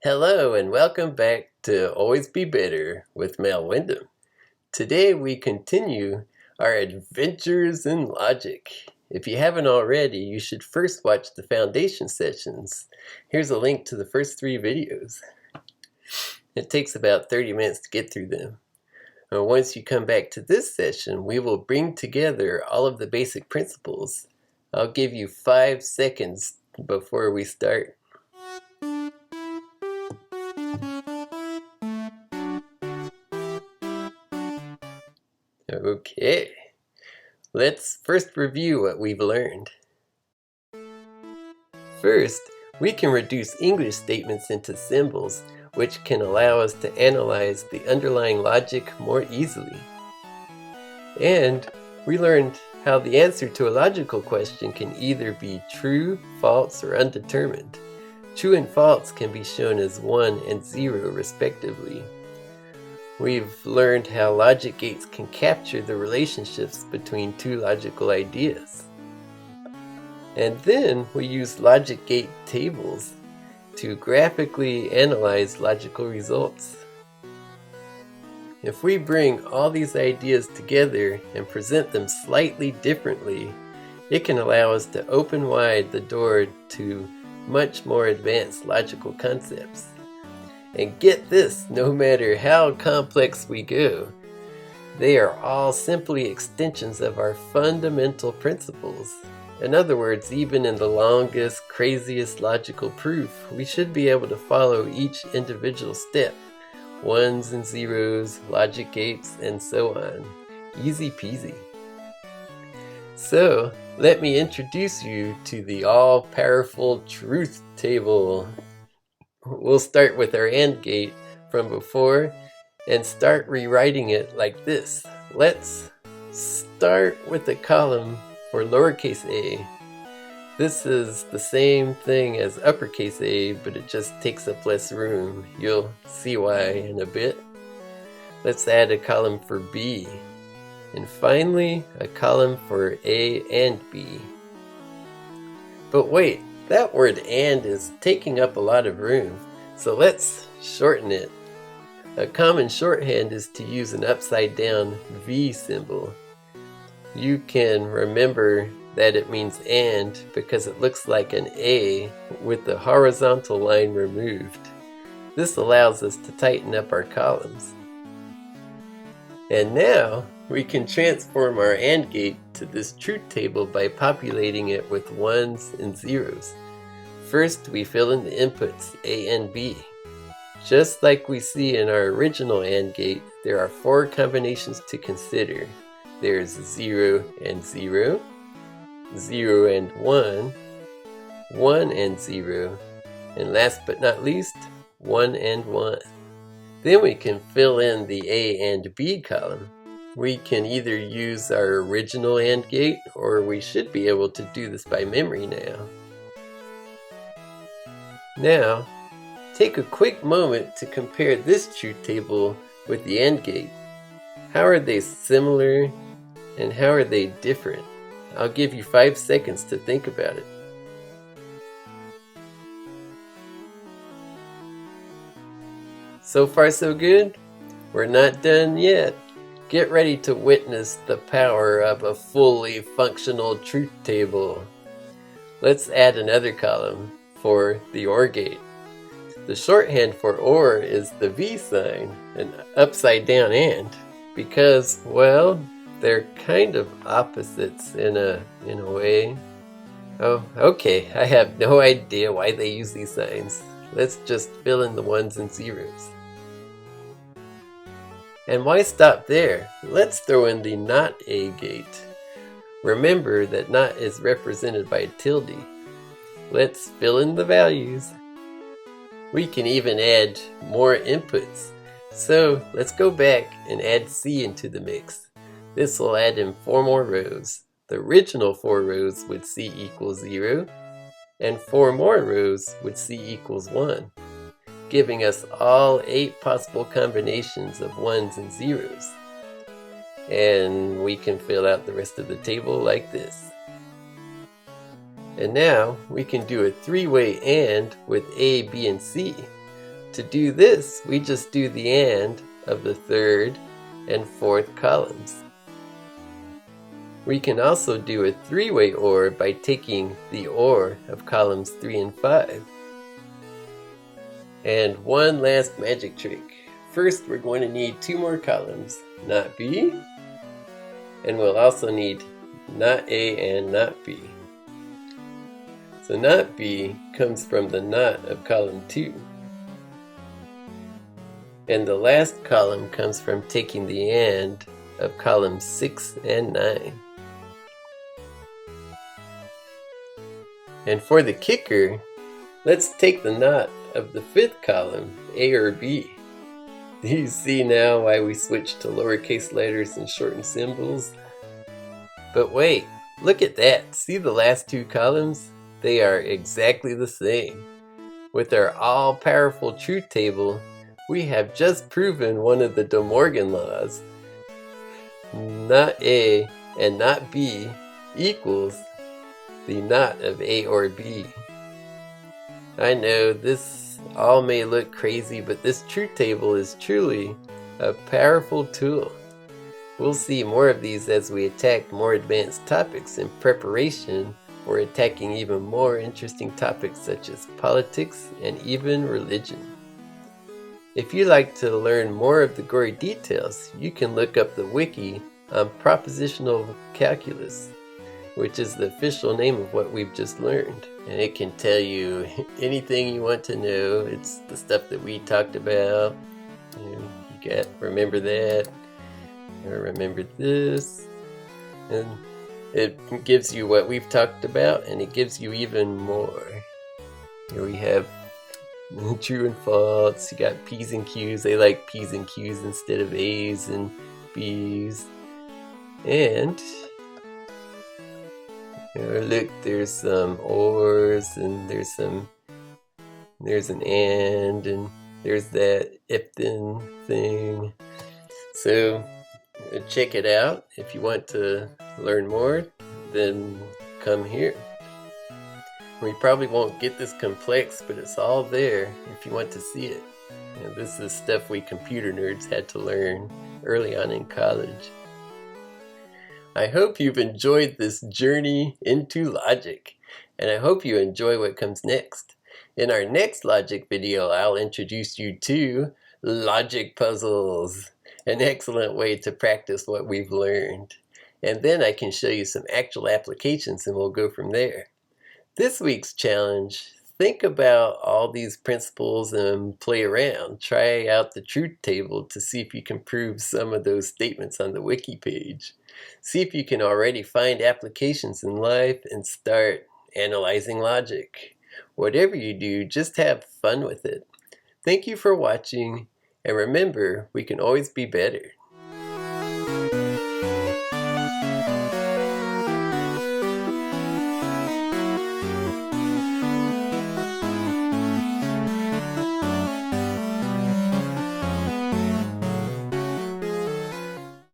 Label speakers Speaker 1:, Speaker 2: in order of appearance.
Speaker 1: Hello and welcome back to Always Be Better with Mel Wyndham. Today we continue our adventures in logic. If you haven't already, you should first watch the foundation sessions. Here's a link to the first 3 videos. It takes about 30 minutes to get through them. Once you come back to this session, we will bring together all of the basic principles. I'll give you 5 seconds before we start. Okay, let's first review what we've learned. First, we can reduce English statements into symbols, which can allow us to analyze the underlying logic more easily. And we learned how the answer to a logical question can either be true, false, or undetermined. True and false can be shown as 1 and 0 respectively. We've learned how logic gates can capture the relationships between 2 logical ideas. And then we use logic gate tables to graphically analyze logical results. If we bring all these ideas together and present them slightly differently, it can allow us to open wide the door to much more advanced logical concepts. And get this, no matter how complex we go, they are all simply extensions of our fundamental principles. In other words, even in the longest, craziest logical proof, we should be able to follow each individual step. 1s and 0s, logic gates, and so on. Easy peasy. So, let me introduce you to the all-powerful truth table. We'll start with our AND gate from before and start rewriting it like this. Let's start with a column for lowercase a. This is the same thing as uppercase A, but it just takes up less room. You'll see why in a bit. Let's add a column for B. And finally, a column for A and B. But wait, that word "and" is taking up a lot of room, so let's shorten it. A common shorthand is to use an upside down V symbol. You can remember that it means "and" because it looks like an A with the horizontal line removed. This allows us to tighten up our columns. And now we can transform our AND gate to this truth table by populating it with 1s and 0s. First, we fill in the inputs A and B. Just like we see in our original AND gate, there are 4 combinations to consider. There's 0 and 0, 0 and 1, 1 and 0, and last but not least, 1 and 1. Then we can fill in the A and B column. We can either use our original AND gate, or we should be able to do this by memory now. Now, take a quick moment to compare this truth table with the AND gate. How are they similar and how are they different? I'll give you 5 seconds to think about it. So far so good? We're not done yet. Get ready to witness the power of a fully functional truth table. Let's add another column for the OR gate. The shorthand for OR is the V sign, an upside down AND, because, well, they're kind of opposites in a way. Oh, okay, I have no idea why they use these signs. Let's just fill in the 1s and 0s. And why stop there? Let's throw in the NOT A gate. Remember that NOT is represented by a tilde. Let's fill in the values. We can even add more inputs. So let's go back and add C into the mix. This will add in 4 more rows. The original 4 rows would C equals 0, and 4 more rows would C equals 1, giving us all 8 possible combinations of 1s and 0s. And we can fill out the rest of the table like this. And now we can do a 3-way AND with A, B, and C. To do this, we just do the and of the third and fourth columns. We can also do a three-way OR by taking the OR of columns 3 and 5. And one last magic trick. First, we're going to need 2 more columns, not B, and we'll also need not A and not B. So not B comes from the not of column 2. And the last column comes from taking the and of columns 6 and 9. And for the kicker, let's take the not of the 5th column, A or B. Do you see now why we switched to lowercase letters and shortened symbols? But wait, look at that. See the last 2 columns? They are exactly the same. With our all-powerful truth table, we have just proven one of the De Morgan laws. Not A and not B equals the not of A or B. I know this all may look crazy, but this truth table is truly a powerful tool. We'll see more of these as we attack more advanced topics in preparation for attacking even more interesting topics such as politics and even religion. If you'd like to learn more of the gory details, you can look up the wiki on Propositional Calculus, which is the official name of what we've just learned. And it can tell you anything you want to know. It's the stuff that we talked about. You got remember that, or remember this. And it gives you what we've talked about, and it gives you even more. Here we have true and false. You got P's and Q's. They like P's and Q's instead of A's and B's. And look, there's some ors, and there's an and there's that if then thing. So check it out. If you want to learn more, then come here. We probably won't get this complex, but it's all there if you want to see it. And this is stuff we computer nerds had to learn early on in college. I hope you've enjoyed this journey into logic, and I hope you enjoy what comes next. In our next logic video, I'll introduce you to logic puzzles, an excellent way to practice what we've learned. And then I can show you some actual applications, and we'll go from there. This week's challenge: think about all these principles and play around. Try out the truth table to see if you can prove some of those statements on the wiki page. See if you can already find applications in life and start analyzing logic. Whatever you do, just have fun with it. Thank you for watching, and remember, we can always be better.